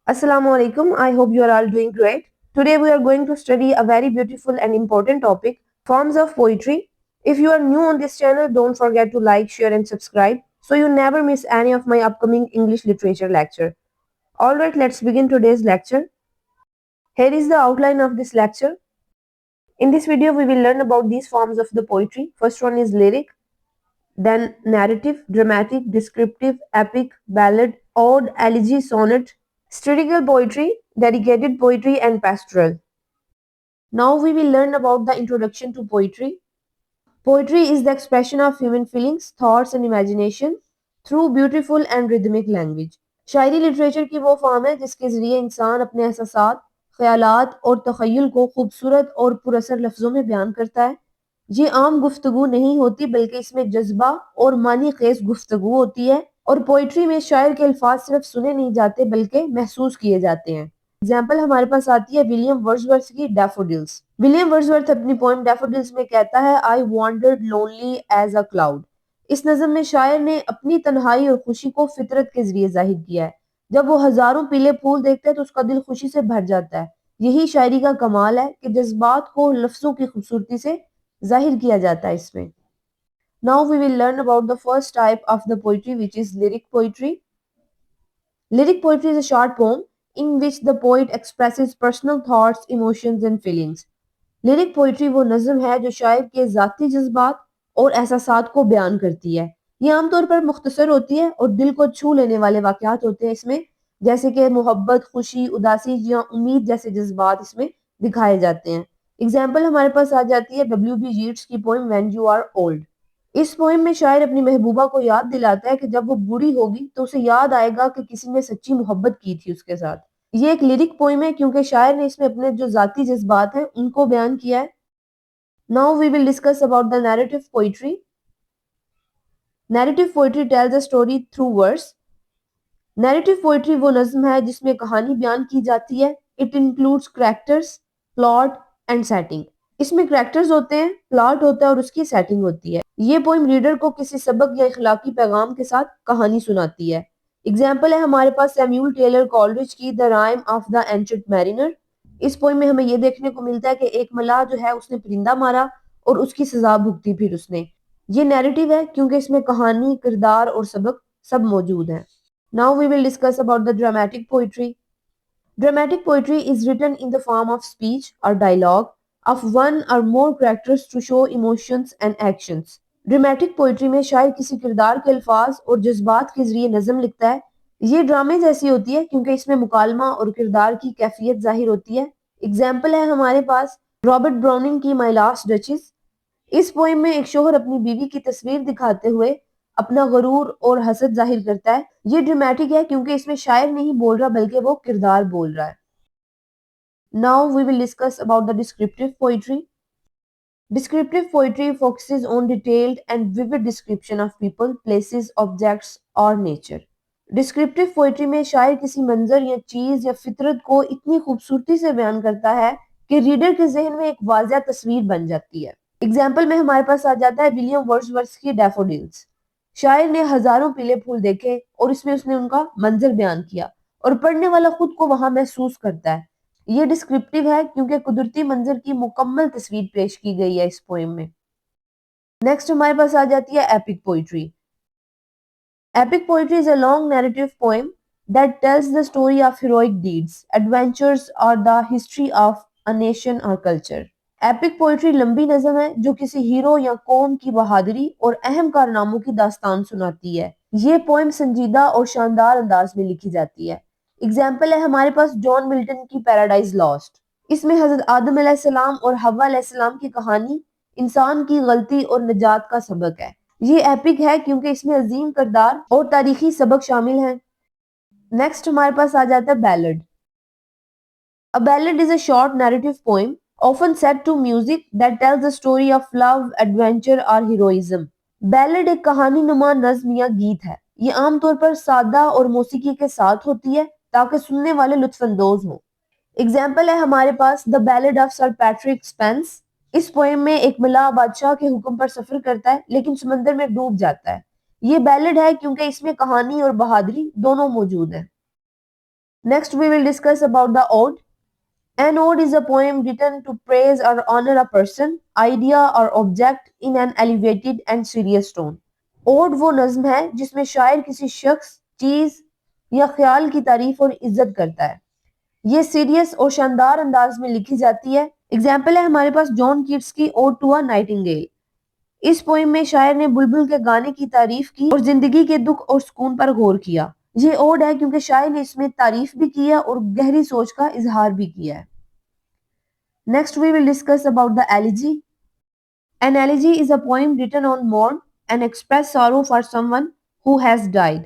Assalamu alaikum. I hope you are all doing great. Today we are going to study a very beautiful and important topic, forms of poetry. If you are new on this channel, don't forget to like, share and subscribe so you never miss any of my upcoming English literature lecture. Alright, let's begin today's lecture. Here is the outline of this lecture. In this video, we will learn about these forms of the poetry. First one is lyric, then narrative, dramatic, descriptive, epic, ballad, ode, elegy, sonnet, satirical poetry, dedicated poetry, and pastoral. Now we will learn about the introduction to poetry. Poetry is the expression of human feelings, thoughts, and imagination through beautiful and rhythmic language. Shayari literature की वो form है जिसके ज़रिए इंसान अपने एहसासात, ख्यालात और तख़य्युल को खूबसूरत और पुरअसर लफ्ज़ों में बयान करता है। ये आम गुफ्तगू नहीं होती बल्कि इसमें जज्बा और मानी खेज गुफ्तगू होती है और पोइट्री में शायर के अल्फाज सिर्फ सुने नहीं जाते बल्कि महसूस किए जाते हैं। एग्जाम्पल हमारे पास आती है विलियम वर्ड्सवर्थ की डैफोडिल्स। विलियम वर्ड्सवर्थ अपनी पोएम डैफोडिल्स में कहता है I wandered lonely as a cloud. इस नज़म में शायर ने अपनी तन्हाई और खुशी को फितरत के जरिए जाहिर किया है। जब वो हजारों पीले फूल देखता है तो उसका दिल खुशी से भर जाता है। यही शायरी का कमाल है कि जज्बात को लफ्जों की खूबसूरती से जाहिर किया जाता है इसमें। Now we will learn about the first type of the poetry, which is lyric poetry. Lyric poetry is a short poem in which the poet expresses personal thoughts, emotions and feelings. Lyric poetry वो नज़म है जो शायर के ज़ाती जज्बात और एहसासात को बयान करती है। ये आमतौर पर मुख्तसर होती है और दिल को छू लेने वाले वाक़यात होते हैं इसमें, जैसे कि मोहब्बत, खुशी, उदासी या उम्मीद जैसे जज्बात इसमें दिखाए जाते हैं। एग्जाम्पल हमारे पास आ जाती है W.B. येट्स की poem when you are old. इस पोएम में शायर अपनी महबूबा को याद दिलाता है कि जब वो बूढ़ी होगी तो उसे याद आएगा कि किसी ने सच्ची मोहब्बत की थी उसके साथ। ये एक लिरिक पोएम है क्योंकि शायर ने इसमें अपने जो जाती जज्बात हैं उनको बयान किया है। Now we will discuss about the narrative poetry. Narrative poetry tells a story through words. Narrative poetry वो नज्म है जिसमें कहानी बयान की जाती है। It includes characters, plot and setting. इसमें कैरेक्टर्स होते हैं, प्लॉट होता है और उसकी सेटिंग होती है। ये पोइम रीडर को किसी सबक या इखलाकी पैगाम के साथ कहानी सुनाती है। एग्जाम्पल है हमारे पास सैम्यूल टेलर कॉलरिज की the rhyme of the ancient mariner. इस पोइम में हमें ये देखने को मिलता है कि एक मलाह जो है उसने परिंदा मारा और उसकी सजा भुगती फिर उसने। ये नैरेटिव है क्योंकि इसमें कहानी, किरदार और सबक सब मौजूद हैं। Now we will discuss about the dramatic poetry. Dramatic poetry is written in the form of speech or dialogue of one or more characters to show emotions and actions. Dramatic poetry में शायर किसी किरदार के अल्फाज और जज्बात के जरिए नज़म लिखता है। ये ड्रामे जैसी होती है क्योंकि इसमें मुकालमा और किरदार की कैफियत जाहिर होती है। एग्जाम्पल है हमारे पास रॉबर्ट ब्राउनिंग की माई लास्ट डचेस। इस पोएम में एक शोहर अपनी बीवी की तस्वीर दिखाते हुए अपना गरूर और हसद जाहिर करता है। ये ड्रामेटिक है क्योंकि इसमें शायर नहीं बोल रहा बल्कि वो किरदार बोल रहा है। Now we will discuss about the descriptive poetry. Descriptive poetry focuses on detailed and vivid description of people, places, objects or nature. Descriptive poetry में शायर किसी मंजर या चीज या फितरत को इतनी खूबसूरती से बयान करता है कि रीडर के जहन में एक वाज़िह तस्वीर बन जाती है। एग्जाम्पल में हमारे पास आ जाता है विलियम वर्ड्सवर्थ की डैफोडिल्स। शायर ने हजारों पीले फूल देखे और इसमें उसने उनका मंजर बयान किया और पढ़ने वाला खुद को वहां महसूस करता है। ये डिस्क्रिप्टिव है क्योंकि कुदरती मंजर की मुकम्मल तस्वीर पेश की गई है इस पोएम में। नेक्स्ट हमारे पास आ जाती है epic poetry. Epic poetry is a long narrative poem that tells the story of heroic deeds, adventures or the history of a nation or culture. Epic poetry लंबी नज़म है जो किसी हीरो या कौम की बहादुरी और अहम कारनामों की दास्तान सुनाती है। ये पोएम संजीदा और शानदार अंदाज में लिखी जाती है। एग्जाम्पल है हमारे पास जॉन मिल्टन की पैराडाइज लॉस्ट। इसमें हजरत आदम अलैहिस्सलाम और हव्वा अलैहिस्सलाम की कहानी इंसान की गलती और निजात का सबक है। ये एपिक है क्योंकि इसमें अजीम किरदार और तारीखी सबक शामिल हैं। नेक्स्ट हमारे पास आ जाता है ballad. A ballad is a short narrative poem often set to music that tells the story of love, adventure or heroism. Ballad एक कहानी नुमा नज्म या गीत है। ये आमतौर पर सादा और मौसीकी के साथ होती है ताकि सुनने वाले लुत्फानंदोज हों। एग्जाम्पल है हमारे पास the ballad of Sir Patrick Spens. इस पोएम में एक मलाह बादशाह के हुक्म पर सफर करता है लेकिन समंदर में डूब जाता है। ये बैलेड है क्योंकि इसमें कहानी और बहादुरी दोनों मौजूद है। Next, we will discuss about the ode. An ode is a poem written to praise or honor a person, idea or object in an elevated and serious tone. Ode वो नज्म है जिसमें शायर किसी शख्स, चीज या ख्याल की तारीफ और इज्जत करता है। ये सीरियस और शानदार अंदाज में लिखी जाती है। एग्जाम्पल है हमारे पास जॉन कीट्स की ओड टू अ नाइटिंगेल। इस पोइम में शायर ने बुलबुल के गाने की तारीफ की और जिंदगी के दुख और सुकून पर गौर किया। ये ओड है क्योंकि शायर ने इसमें तारीफ भी की है और गहरी सोच का इजहार भी किया है। Next, we will discuss about the elegy. An elegy is a poem written on mourn and express sorrow for someone who has died.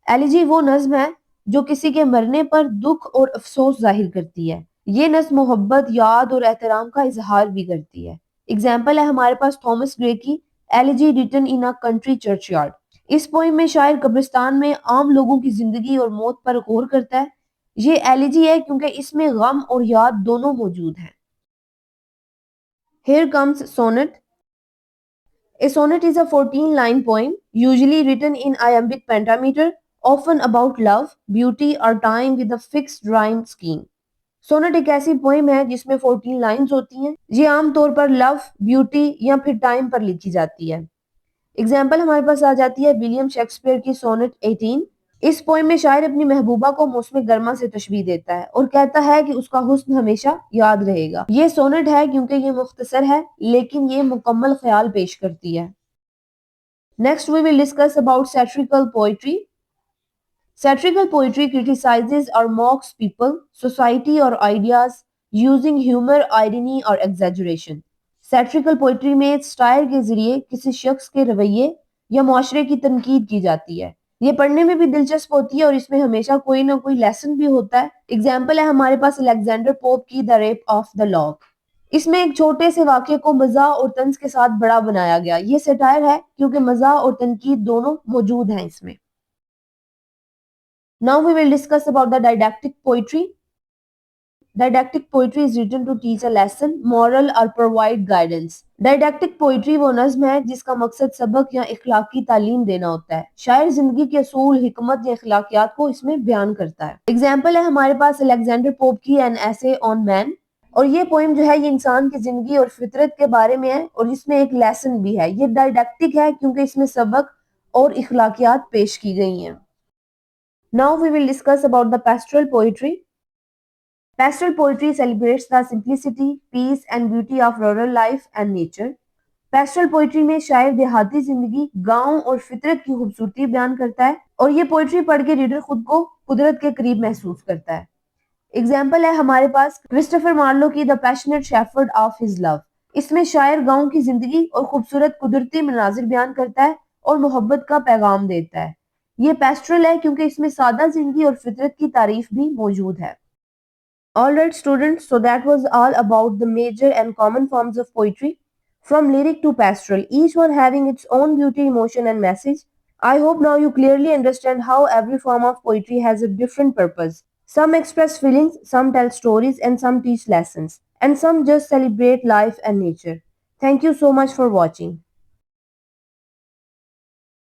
Elegy वो नज्म है जो किसी के मरने पर दुख और अफसोस जाहिर करती है। ये नज्म मोहब्बत, याद और एहतराम का इजहार भी करती है। एग्जाम्पल है हमारे पास थॉमस ग्रे की elegy written in a country churchyard. इस पोइम में शायर कब्रिस्तान में आम लोगों की जिंदगी और मौत पर गौर करता है। ये एलिजी है क्योंकि इसमें गम और याद दोनों मौजूद हैं। Here comes sonnet. A sonnet is a 14-line poem, usually written in iambic pentameter, often about love, beauty or time with a fixed rhyme scheme. Sonnet एक ऐसी पोएम है जिसमें 14 लाइंस होती हैं। ये आमतौर पर लव, ब्यूटी या फिर टाइम पर लिखी जाती है। एग्जाम्पल हमारे पास आ जाती है विलियम शेक्सपियर की सोनेट 18। इस पोएम में शायर अपनी महबूबा को मौसम गर्मा से तशबीह देता है और कहता है कि उसका हुस्न हमेशा याद रहेगा। ये सोनेट है क्योंकि ये मुख्तसर है लेकिन ये मुकम्मल ख्याल पेश करती है। Next we will discuss about satirical poetry. Satirical poetry criticizes or mocks people, society or ideas using humor, irony or exaggeration. Satirical poetry में स्टाइल के जरिए किसी शख्स के रवैये या मुआशरे की तनकीद की जाती है। ये पढ़ने में भी दिलचस्प होती है और इसमें हमेशा कोई ना कोई लेसन भी होता है। एग्जाम्पल है हमारे पास अलेक्जेंडर पोप की the rape of the log. इसमें एक छोटे से वाक्य को मजा और तंज के साथ बड़ा बनाया गया। ये सटायर है क्योंकि मजा और तनकीद दोनों मौजूद हैं इसमें। Now we will discuss about the didactic poetry. Didactic poetry is written to teach a lesson, moral or provide guidance. Didactic poetry वो नज्म है जिसका मकसद सबक या इखलाकी तालीम देना होता है। शायर जिंदगी के असूल, हिकमत या इखलाकियात को इसमें बयान करता है। एग्जाम्पल है हमारे पास अलेक्जेंडर पोप की एन एसे ऑन मैन। और ये पोएम जो है ये इंसान की जिंदगी और फितरत के बारे में है और इसमें एक लेसन भी है। ये डायडैक्टिक है क्योंकि इसमें सबक और इखलाकियात पेश की गई हैं। Now we will discuss about the pastoral poetry. Pastoral poetry celebrates the simplicity, peace and beauty of rural life and nature. Pastoral poetry में शायर देहाती जिंदगी, गांव और फितरत की खूबसूरती बयान करता है और ये पोइट्री पढ़ के रीडर खुद को कुदरत के करीब महसूस करता है। एग्जाम्पल है हमारे पास क्रिस्टोफर मार्लो की the passionate shepherd of his love. इसमें शायर गांव की जिंदगी और खूबसूरत कुदरती मनाजिर बयान करता है और मोहब्बत का पैगाम देता है। ये पेस्ट्रल है क्योंकि इसमें सादा जिंदगी और फितरत की तारीफ भी मौजूद है। Alright students, so that was all about the major and common forms of poetry, from lyric to pastoral, each one having its own beauty, emotion and message. I hope now you clearly understand how every form of poetry has a different purpose. Some express feelings, some tell stories and some teach lessons, and some just celebrate life and nature. Thank you so much for watching.